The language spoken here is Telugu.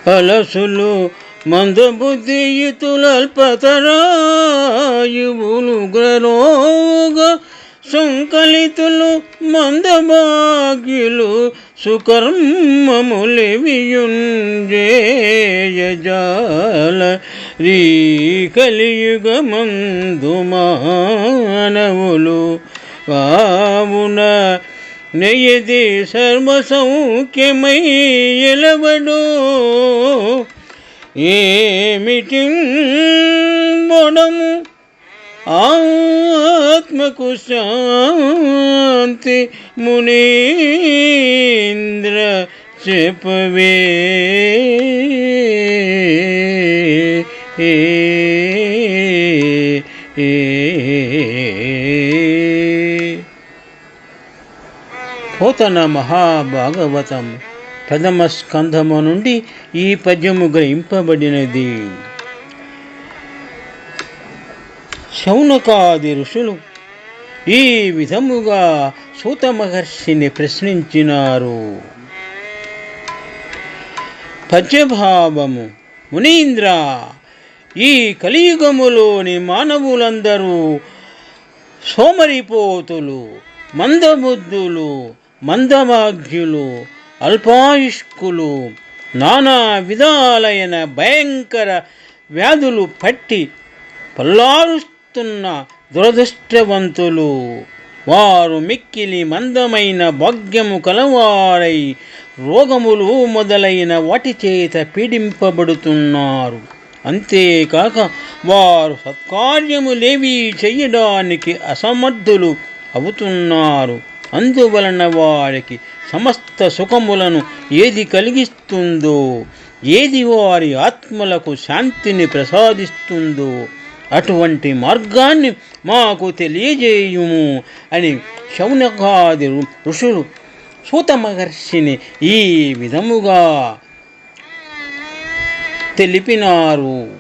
అలసులు మందబుద్ధియుతులల్పతరాయువులు గ్రరోగ సంకలితులు మందభాగ్యులు సుకర్మములివియుంజేయజాల రీ కలియుగమందు మానవులు కావున నెయ్యది సర్వసౌఖ్యమై ఎలవడు ఏమిటి బొడము ఆత్మకు శాంతి మునీంద్ర చెప్పవే. పోతన మహాభాగవతం ప్రథమ స్కంధము నుండి ఈ పద్యము గ్రహింపబడినది. శౌనకాది ఋషులు ఈ విధముగా సూత మహర్షిని ప్రశ్నించినారు. పద్యభావము. మునీంద్ర, ఈ కలియుగములోని మానవులందరూ సోమరిపోతులు, మందబుద్ధులు, మందభాగ్యులు, అల్పాయుష్కులు, నానా విధాలైన భయంకర వ్యాధులు పట్టి పల్లారుస్తున్న దురదృష్టవంతులు. వారు మిక్కిలి మందమైన భాగ్యము కలవారై రోగములు మొదలైన వాటి చేత పీడింపబడుతున్నారు. అంతేకాక వారు సత్కార్యములేవీ చెయ్యడానికి అసమర్థులు అవుతున్నారు. అందువలన వారికి సమస్త సుఖములను ఏది కలిగిస్తుందో, ఏది వారి ఆత్మలకు శాంతిని ప్రసాదిస్తుందో అటువంటి మార్గాన్ని మాకు తెలియజేయుము అని శౌనకాది ఋషులు సూత మహర్షిని ఈ విధముగా తెలిపినారు.